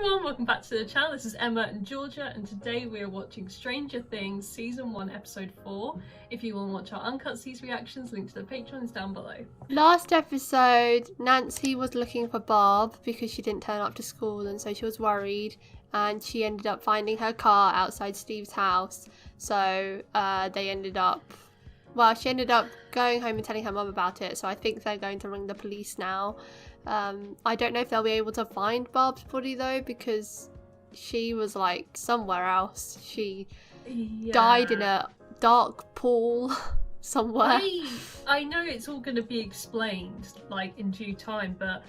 everyone, welcome back to the channel. This is Emma and Georgia, and today we are watching Stranger Things Season 1 Episode 4. If you want to watch our uncut scenes reactions, link to the Patreon is down below. Last episode, Nancy was looking for Barb because she didn't turn up to school, and so she was worried, and she ended up finding her car outside Steve's house. So she ended up going home and telling her mum about it, so I think they're going to ring the police now. I don't know if they'll be able to find Barb's body though, because she was like somewhere else. She died in a dark pool somewhere. I know it's all going to be explained like in due time, but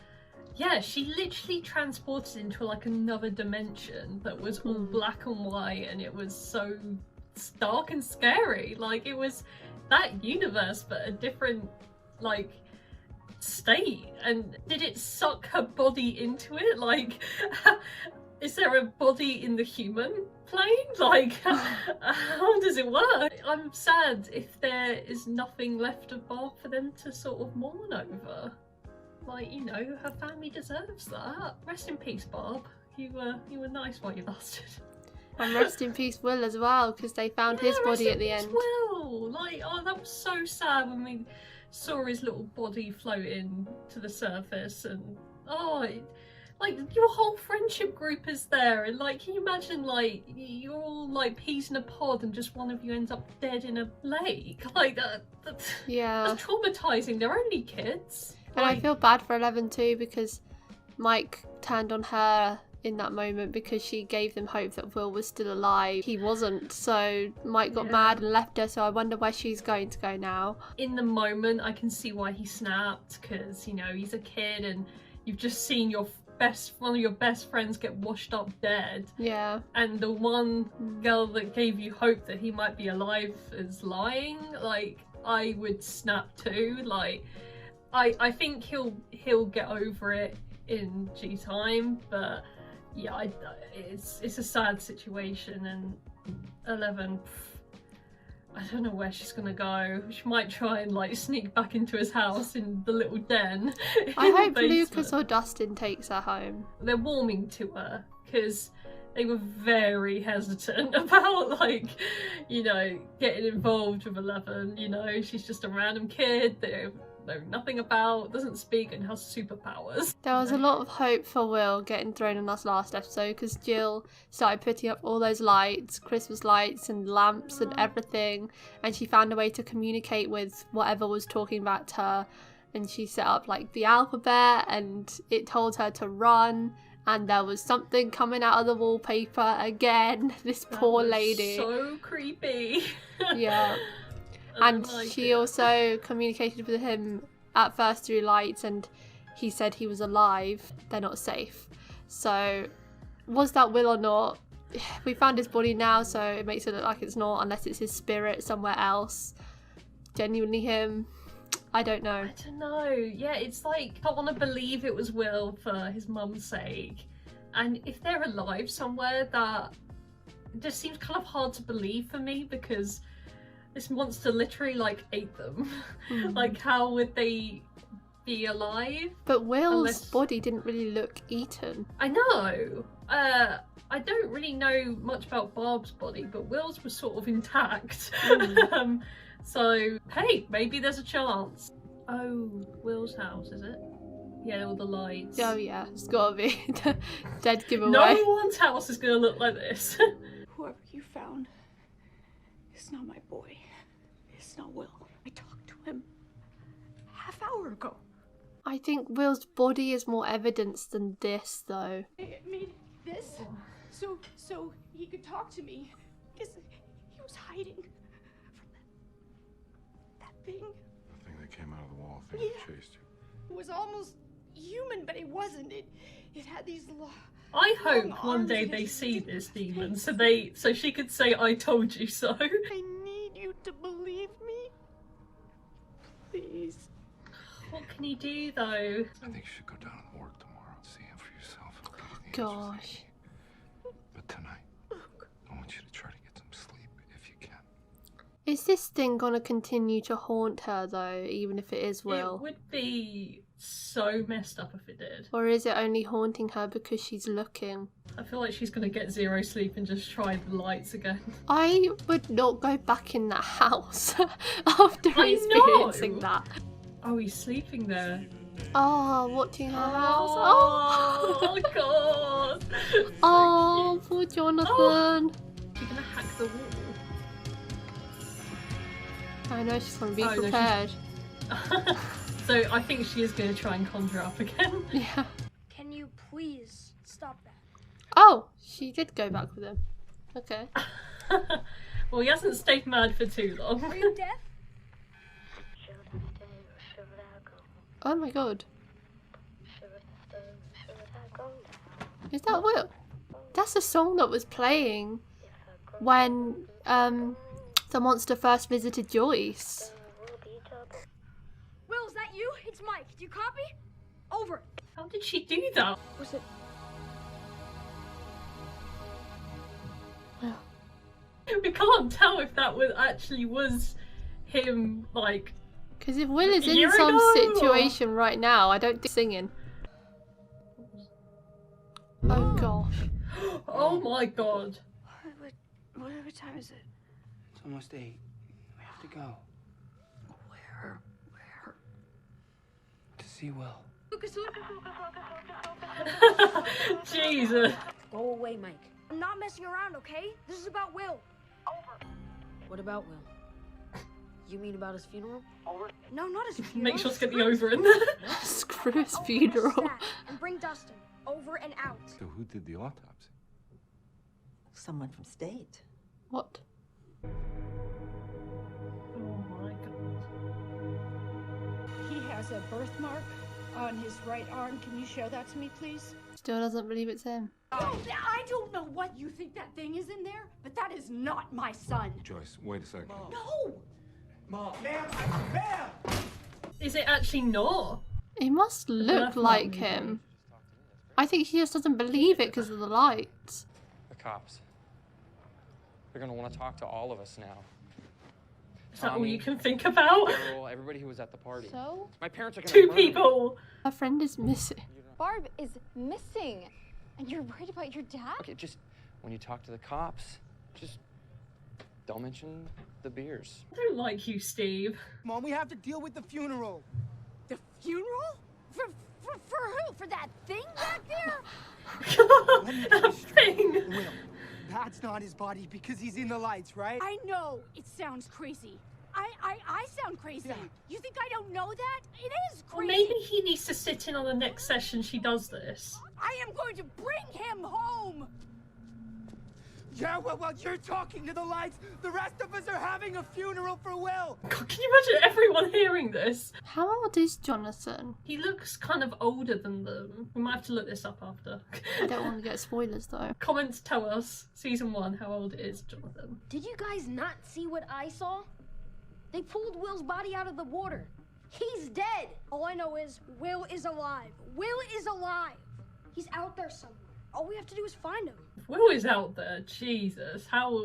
yeah, she literally transported into like another dimension that was all black and white, and it was so dark and scary. Like it was that universe but a different like state. And did it suck her body into it? Like is there a body in the human plane? Like how does it work? I'm sad if there is nothing left of Barb for them to sort of mourn over. Like, you know, her family deserves that. Rest in peace, Barb. You were nice while you lasted. And rest in peace Will as well, because they found his body at the end. Will, like, oh, that was so sad when we saw his little body floating to the surface, and oh, like your whole friendship group is there, and like, can you imagine like you're all like peas in a pod and just one of you ends up dead in a lake? Like that's traumatizing. They're only kids. And I feel bad for 11 too, because Mike turned on her in that moment because she gave them hope that Will was still alive. He wasn't, so Mike got mad and left her, so I wonder where she's going to go now. In the moment I can see why he snapped, because you know he's a kid and you've just seen one of your best friends get washed up dead. Yeah. And the one girl that gave you hope that he might be alive is lying. Like, I would snap too. Like, I think he'll get over it in due time, but yeah, it's a sad situation. And 11, I don't know where she's gonna go. She might try and like sneak back into his house in the little den. I hope Lucas or Dustin takes her home. They're warming to her because they were very hesitant about like, you know, getting involved with 11. You know, she's just a random kid they know nothing about, doesn't speak, and has superpowers. There was a lot of hope for Will getting thrown in us last episode, because Jill started putting up all those lights, Christmas lights and lamps and everything, and she found a way to communicate with whatever was talking back to her, and she set up like the alphabet and it told her to run, and there was something coming out of the wallpaper again. This poor lady. So creepy. Yeah. And she also communicated with him at first through lights, and he said he was alive. They're not safe. So was that Will or not? We found his body now, so it makes it look like it's not, unless it's his spirit somewhere else. Genuinely him. I don't know. I don't know. Yeah, it's like, I want to believe it was Will for his mum's sake. And if they're alive somewhere, that just seems kind of hard to believe for me, because this monster literally like ate them. Like, how would they be alive? But Will's body didn't really look eaten. I know. I don't really know much about Barb's body, but Will's was sort of intact. So hey, maybe there's a chance. Oh, Will's house, is it? Yeah, all the lights. Oh yeah, it's gotta be. Dead giveaway. No one's house is gonna look like this. Whoever you found is not my boy. It's not Will. I talked to him half-hour ago. I think Will's body is more evidence than this, though. I made this so he could talk to me, because he was hiding from that thing. The thing that came out of the wall, the thing that chased you. It was almost human, but it wasn't. It had these I hope one day they see this demon, so she could say, "I told you so." I need you to believe me, please. What can you do though? I think you should go down and work tomorrow and see him for yourself. Gosh. But tonight, I want you to try to get some sleep if you can. Is this thing gonna continue to haunt her though, even if it is Will? It would be so messed up if it did. Or is it only haunting her because she's looking? I feel like she's gonna get zero sleep and just try the lights again. I would not go back in that house after I experiencing know. that. Oh, he's sleeping there. Oh, watching her house. Oh, God. Oh, poor Jonathan. She's gonna hack the wall. I know she's gonna be Oh, no, she's- prepared. So I think she is gonna try and conjure up again. Yeah. Can you please stop that? Oh, she did go back with him. Okay. Well, he hasn't stayed mad for too long. Are you deaf? Oh my god. Is that Will? That's the song that was playing when the monster first visited Joyce. Will, is that you? It's Mike. Do you copy? Over. How did she do that? Was it? We can't tell if that was him, like. Because if Will is in Year some ago. situation right now, I don't think singing. Oh gosh. Oh my god. What time is it? It's almost 8. We have to go. Where? To see Will. Lucas, Jesus. Go away, Mike. I'm not messing around, okay? This is about Will. What about Will? You mean about his funeral? No, not his funeral. Make sure to get the over in there. Screw his I'll funeral. press that and bring Dustin over and out. So who did the autopsy? Someone from state. What? Oh my god. He has a birthmark on his right arm. Can you show that to me, please? Still doesn't believe it's him. Oh, I don't know what you think that thing is in there, but that is not my son. Joyce, wait a second. No! Mom! Ma'am! Ma'am! Is it actually not? It must look Left like mum. him. I think she just doesn't believe it because of the lights. The cops. They're gonna want to talk to all of us now. Is that all Tommy, you can think about? Carol, everybody who was at the party. So? My parents are gonna Two murder me. people. Her friend is missing. Barb is missing. And you're worried about your dad? Okay, just when you talk to the cops, just don't mention the beers. I don't like you, Steve. Mom, we have to deal with the funeral. The funeral? For who? For that thing back there? That thing. Will, that's not his body because he's in the lights, right? I know it sounds crazy. I sound crazy. Yeah. You think I don't know that? It is Or crazy. maybe he needs to sit in on the next session she does this. I am going to bring him home. Yeah, well, while you're talking to the lights, the rest of us are having a funeral for Will. God, can you imagine everyone hearing this? How old is Jonathan? He looks kind of older than them. We might have to look this up after. I don't want to get spoilers though. Comments tell us, season 1, how old is Jonathan? Did you guys not see what I saw? They pulled Will's body out of the water. He's dead. All I know is Will is alive. Will is alive. He's out there somewhere. All we have to do is find him. If Will is out there, Jesus, how?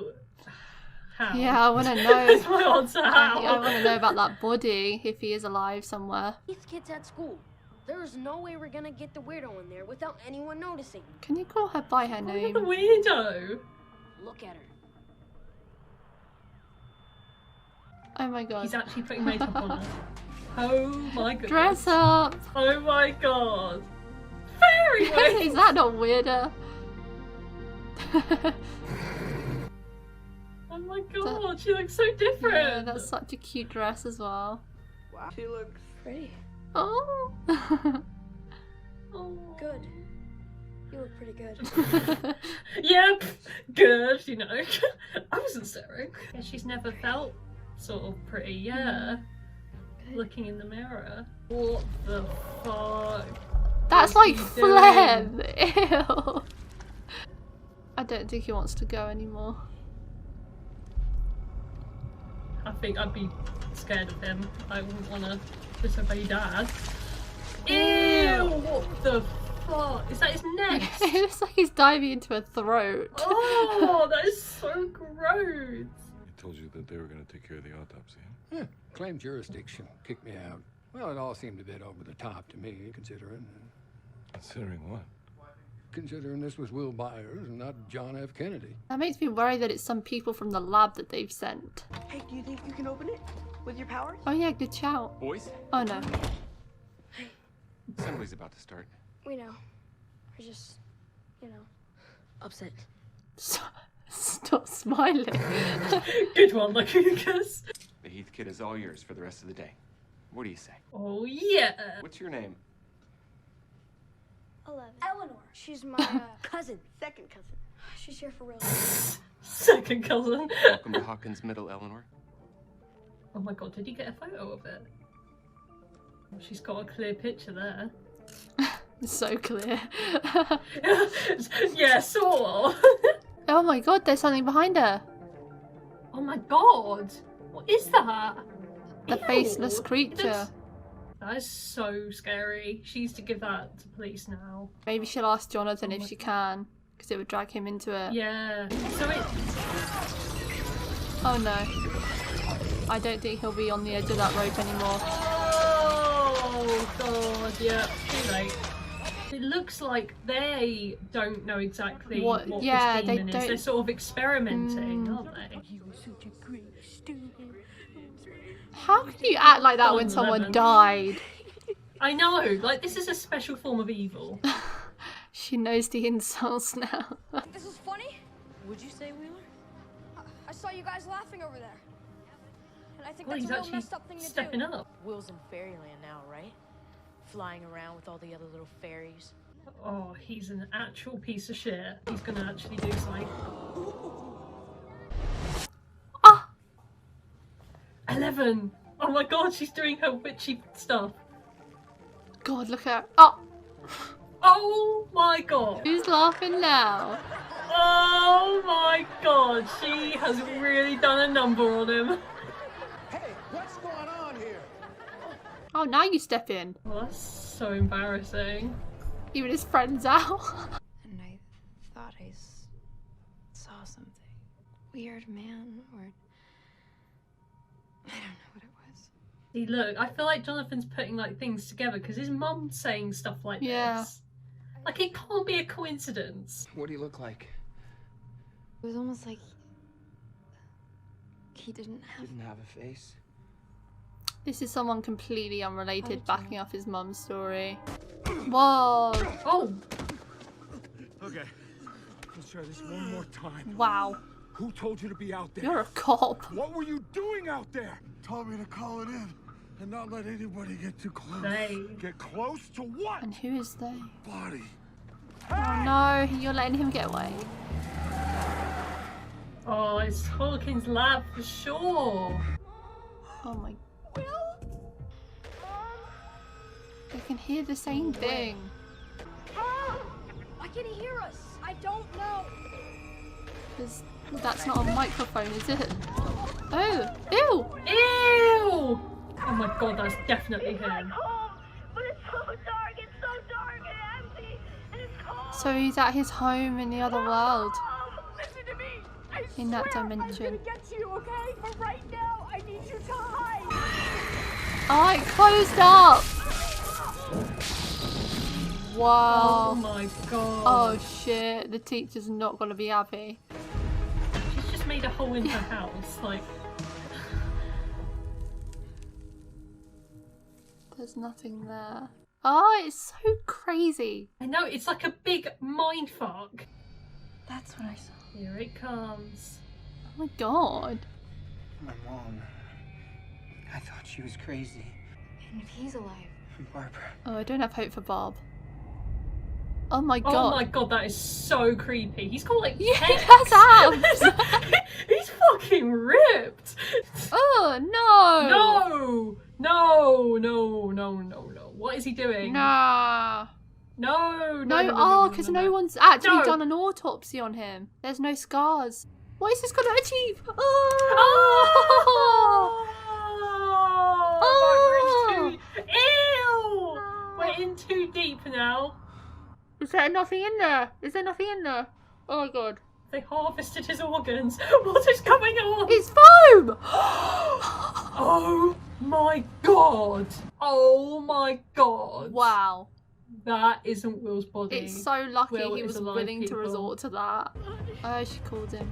Yeah, I want to That's know. my answer, how? I want to know about that body, if he is alive somewhere. These kids at school. There's no way we're gonna get the weirdo in there without anyone noticing. Can you call her by her What name? a weirdo. Look at her. Oh my god. He's actually putting makeup on her. Oh my goodness. Dress up! Oh my god. Very weird. Is that not weirder? Oh my god, she looks so different. Yeah, that's such a cute dress as well. Wow, she looks Pretty. Oh! Oh. Good. You look pretty good. Yep, good, you know. I wasn't staring. Yeah, she's never felt sort of pretty, yeah. Looking in the mirror. What the fuck? That's What like is he doing? phlegm! Ew! I don't think he wants to go anymore. I think I'd be scared of him. I wouldn't want to disobey Dad. Ew! What the fuck? Is that his neck? It looks like he's diving into her throat. Oh, that is so gross. I told you that they were going to take care of the autopsy. Yeah, claim jurisdiction. Kick me out. Well, it all seemed a bit over the top to me, considering. Considering what? Considering this was Will Byers and not John F. Kennedy. That makes me worry that it's some people from the lab that they've sent. Hey, do you think you can open it with your powers? Oh yeah, good shout. Boys, Oh no. assembly's about to start. We know. We're just, you know, upset. Stop smiling. Good one, Lucas. The Heath kid is all yours for the rest of the day. What do you say? Oh yeah. What's your name? 11. Eleanor. She's my Cousin. Second cousin. she's here for real. Second cousin. Welcome to Hawkins Middle, Eleanor. Oh my god, did he get a photo of it? Oh, she's got a clear picture there. It's so clear. Yeah, sort of. Oh my god, there's something behind her. Oh my god. What is that? The Ew. faceless It creature. looks- That is so scary. She needs to give that to police now. Maybe she'll ask Jonathan if she can, because it would drag him into it. Yeah. So it. Oh no. I don't think he'll be on the edge of that rope anymore. Oh god, yeah. Too late. It looks like they don't know exactly What- what yeah, this they demon is. don't- They're sort of experimenting, aren't they? You were such a great student. How could you act like that when someone 11. died? I know. Like, this is a special form of evil. She knows the insults now. This is funny. Would you say, Wheeler? I saw you guys laughing over there. And I think Well, that's he's a real actually messed up thing to stepping do. up. Will's in fairyland now, right? Flying around with all the other little fairies. Oh, he's an actual piece of shit. He's gonna actually do something. Ah! 11! Oh my god, she's doing her witchy stuff. God, look at her. Oh! Oh my god! Who's laughing now? Oh my god, she has really done a number on him. Hey, what's going on here? Oh, now you step in. Oh, that's so embarrassing. Even his friend's out. And I thought I saw something. Weird man, or I don't know what it was. See, look, I feel like Jonathan's putting like things together because his mum's saying stuff like Yeah. this. Like, it can't be a coincidence. What do you look like? It was almost like he didn't have. Didn't have a face. This is someone completely unrelated backing up his mum's story. Whoa! Oh! Okay, let's try this one more time. Wow. Who told you to be out there? You're a cop. What were you doing out there? Told me to call it in and not let anybody get too close. They. Get close to what? And who is they? Body. Oh no, you're letting him get away. Oh, it's Hawkins' lab for sure. Oh my. They can hear the same thing. Why can't he hear us? I don't know. That's not a microphone, is it? Oh, ew! Ew! Oh my god, that's definitely him. But it's so dark, and empty, and it's cold. So he's at his home in the other world. Listen to me. I In that swear I'm dimension. gonna get you, okay? But right now, I need you to hide. Oh, it closed up! Oh Wow. my god. Oh shit, the teacher's not gonna be happy. She's just made a hole in her house. Like, There's nothing there. Oh, it's so crazy. I know, it's like a big mindfuck. That's what I saw. Here it comes. Oh my god. My mom. I thought she was crazy. And if he's alive. Barbara. Oh, I don't have hope for Bob. Oh my Oh god. my god, that is so creepy. He's got like Yeah, he pecs. has abs. He's fucking ripped. Oh no. No, no, no, no, no, no. What is he doing? Nah. No, No, because no one's actually No. done an autopsy on him. There's no scars. What is this gonna achieve? Oh! Oh! Ew! We're in too deep now. Is there nothing in there? Is there nothing in there? Oh my god. They harvested his organs. What is going on? It's foam! Oh my god. Oh my god. Wow. That isn't Will's body. It's so lucky Will he is was alive, willing to people. resort to that. Oh, she called him.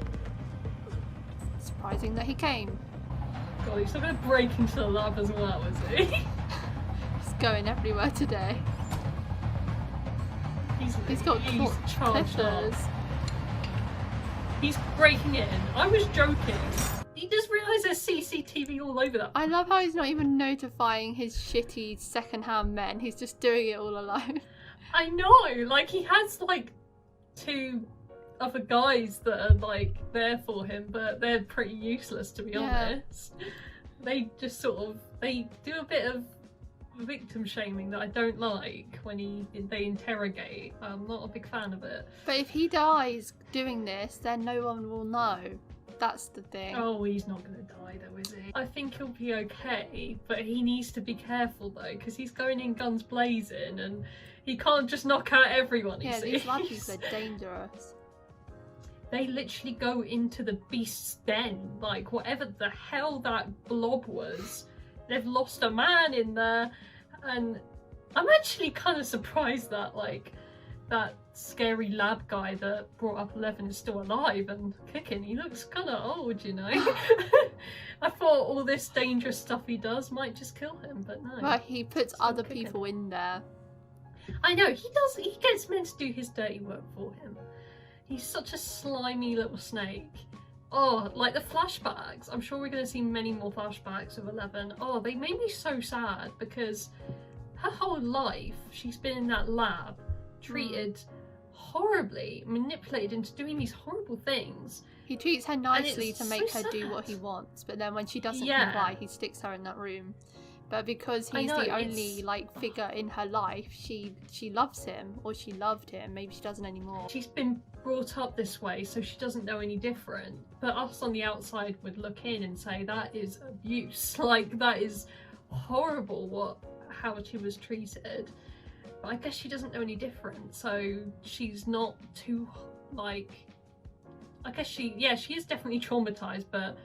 Surprising that he came. God, he's not going to break into the lab as well, is he? He's going everywhere today. He's got charged up. clippers. He's breaking in. I was joking. He just realised there's CCTV all over that. I love how he's not even notifying his shitty second-hand men. He's just doing it all alone. I know. Like, he has, like, 2 other guys that are, like, there for him, but they're pretty useless, to be honest. They just sort of... They do a bit of victim shaming that I don't like when they interrogate. I'm not a big fan of it. But if he dies doing this, then no one will know. That's the thing. Oh, he's not going to die though, is he? I think he'll be okay, but he needs to be careful though, because he's going in guns blazing and he can't just knock out everyone he Yeah, sees. these lobbies are dangerous. They literally go into the beast's den, like whatever the hell that blob was. They've lost a man in there, and I'm actually kind of surprised that, like, that scary lab guy that brought up 11 is still alive and kicking. He looks kind of old, you know. I thought all this dangerous stuff he does might just kill him, but no. But he puts other people in there. I know, he does. He gets men to do his dirty work for him. He's such a slimy little snake. Oh, like the flashbacks. I'm sure we're going to see many more flashbacks of 11. Oh, they made me so sad because her whole life she's been in that lab, treated horribly, manipulated into doing these horrible things. He treats her nicely to make so her do sad. what he wants, but then when she doesn't Yeah. comply, he sticks her in that room. But because I he's know, the it's- only like figure in her life, she loves him, or she loved him. Maybe she doesn't anymore. She's been brought up this way, so she doesn't know any different. But us on the outside would look in and say that is abuse. Like, that is horrible how she was treated. But I guess she doesn't know any different, so she's not too, like... I guess she is definitely traumatized, but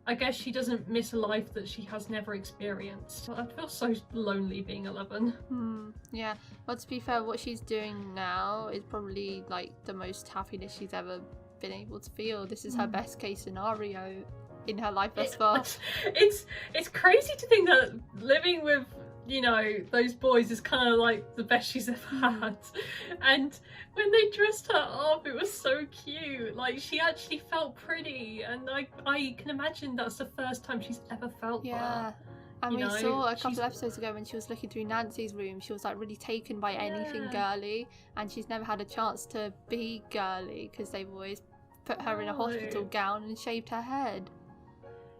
I guess she doesn't miss a life that she has never experienced. I feel so lonely being 11. Yeah. Well, to be fair, what she's doing now is probably like the most happiness she's ever been able to feel. This is her best case scenario in her life thus far. It's crazy to think that living with, you know, those boys is kind of like the best she's ever had. And when they dressed her up, it was so cute. Like, she actually felt pretty, and I can imagine that's the first time she's ever felt that. And we You know, saw a couple episodes ago when she was looking through Nancy's room, she was like really taken by anything girly, and she's never had a chance to be girly because they've always put her in a hospital gown and shaved her head.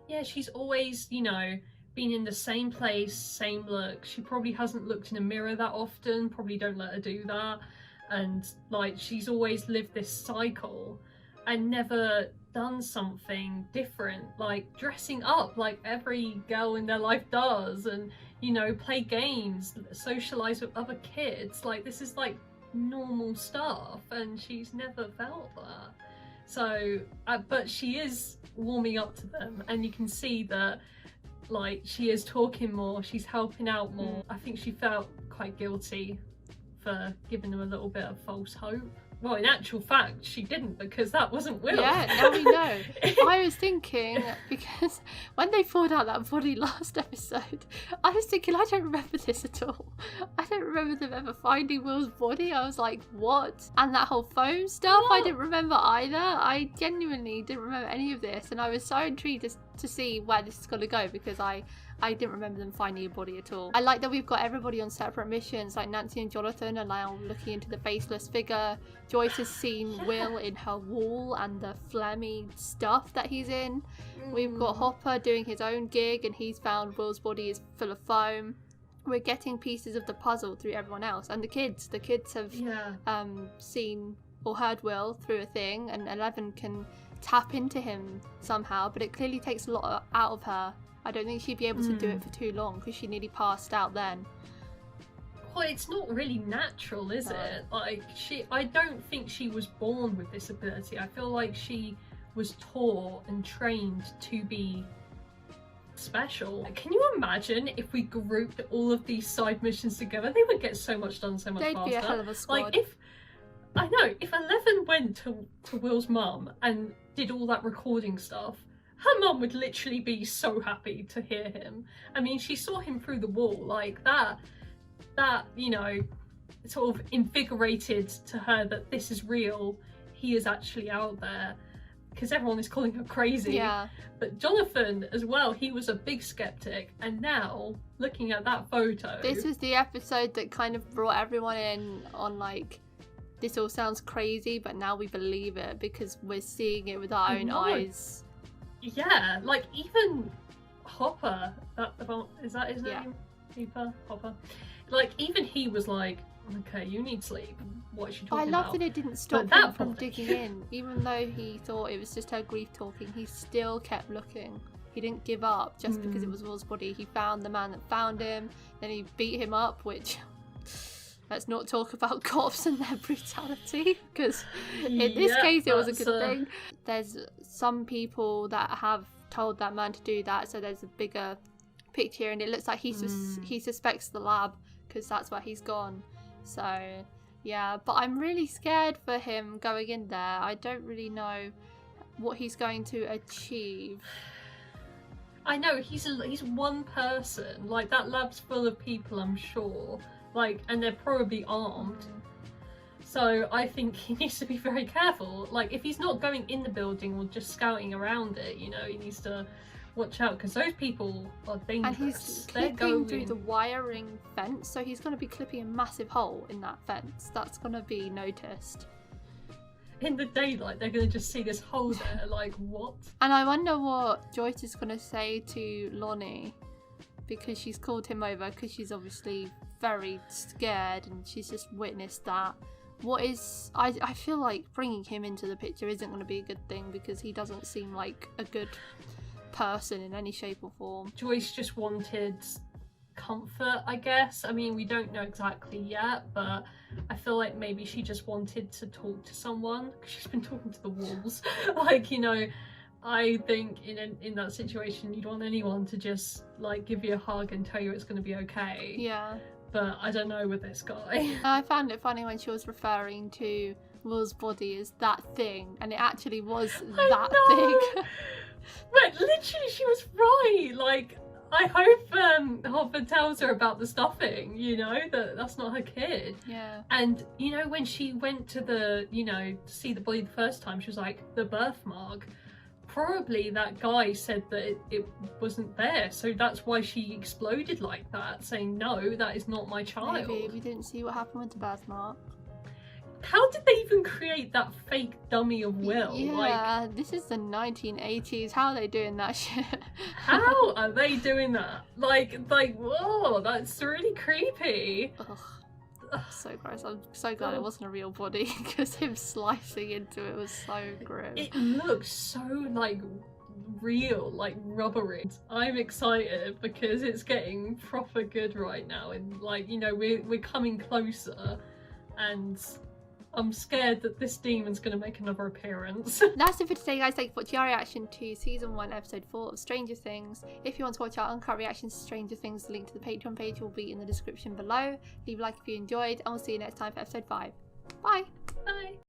Yeah, she's always, you know, been in the same place, same look. She probably hasn't looked in a mirror that often, probably don't let her do that. And like, she's always lived this cycle and never done something different, like dressing up like every girl in their life does, and, you know, play games, socialize with other kids. Like, this is like normal stuff, and she's never felt that. So, but she is warming up to them, and you can see that, like, she is talking more, she's helping out more. I think she felt quite guilty for giving them a little bit of false hope. Well, in actual fact, she didn't, because that wasn't Will. Yeah, now we know. I was thinking, because when they pulled out that body last episode, I was thinking, I don't remember this at all. I don't remember them ever finding Will's body. I was like, what? And that whole foam stuff, I didn't remember either. I genuinely didn't remember any of this, and I was so intrigued to see where this is going to go, because I didn't remember them finding a body at all. I like that we've got everybody on separate missions, like Nancy and Jonathan are now looking into the faceless figure. Joyce has seen Will in her wall and the phlegmy stuff that he's in. We've got Hopper doing his own gig, and he's found Will's body is full of foam. We're getting pieces of the puzzle through everyone else, and the kids have seen or heard Will through a thing, and 11 can tap into him somehow, but it clearly takes a lot out of her. I don't think she'd be able to do it for too long, because she nearly passed out then. Well, it's not really natural, is it? Like, I don't think she was born with this ability. I feel like she was taught and trained to be special. Can you imagine if we grouped all of these side missions together? They would get so much done so much faster. They'd be a hell of a squad. Like, if Eleven went to Will's mum and did all that recording stuff, her mum would literally be so happy to hear him. I mean, she saw him through the wall, like that, you know, sort of invigorated to her that this is real, he is actually out there, because everyone is calling her crazy. Yeah. But Jonathan as well, he was a big skeptic, and now looking at that photo, this was the episode that kind of brought everyone in on like, this all sounds crazy, but now we believe it because we're seeing it with our own eyes. Yeah, like even Hopper, is that his name? Hopper. Like even he was like, okay, you need sleep. What is she talking about? I love that it didn't stop him from digging in. Even though he thought it was just her grief talking, he still kept looking. He didn't give up just because it was Will's body. He found the man that found him, then he beat him up, which... Let's not talk about cops and their brutality, because in this case it was a good thing. There's some people that have told that man to do that, so there's a bigger picture, and it looks like he suspects the lab because that's where he's gone. So yeah, but I'm really scared for him going in there. I don't really know what he's going to achieve. I know, he's one person. Like, that lab's full of people, I'm sure. Like, and they're probably armed. So I think he needs to be very careful. Like, if he's not going in the building or just scouting around it, you know, he needs to watch out, because those people are dangerous. And he's clipping through the wiring fence, so he's going to be clipping a massive hole in that fence. That's going to be noticed. In the daylight, they're going to just see this hole there, like, what? And I wonder what Joyce is going to say to Lonnie, because she's called him over, because she's obviously very scared and she's just witnessed that. What is... I feel like bringing him into the picture isn't going to be a good thing, because he doesn't seem like a good person in any shape or form. Joyce just wanted comfort, I guess. I mean, we don't know exactly yet, but I feel like maybe she just wanted to talk to someone, because she's been talking to the walls. Like, you know, I think in that situation you'd want anyone to just like give you a hug and tell you it's going to be okay. Yeah. But I don't know with this guy. I found it funny when she was referring to Will's body as that thing, and it actually was that thing. But literally she was right. Like, I hope Hopper tells her about the stuffing, you know, that's not her kid. Yeah. And, you know, when she went to the, you know, to see the body the first time, she was like, the birthmark. Probably that guy said that it wasn't there, so that's why she exploded like that, saying, no, that is not my child. Maybe we didn't see what happened with the birthmark. How did they even create that fake dummy of Will? Yeah, like, this is the 1980s. How are they doing that shit? How are they doing that? Like, whoa, that's really creepy. Ugh. So gross. I'm so glad it wasn't a real body, because him slicing into it was so grim. It looks so like real, like rubbery. I'm excited because it's getting proper good right now, and like, you know, we're coming closer, and I'm scared that this demon's going to make another appearance. That's it for today, guys. Thank you for watching our reaction to Season 1, Episode 4 of Stranger Things. If you want to watch our uncut reactions to Stranger Things, the link to the Patreon page will be in the description below. Leave a like if you enjoyed, and we'll see you next time for Episode 5. Bye! Bye!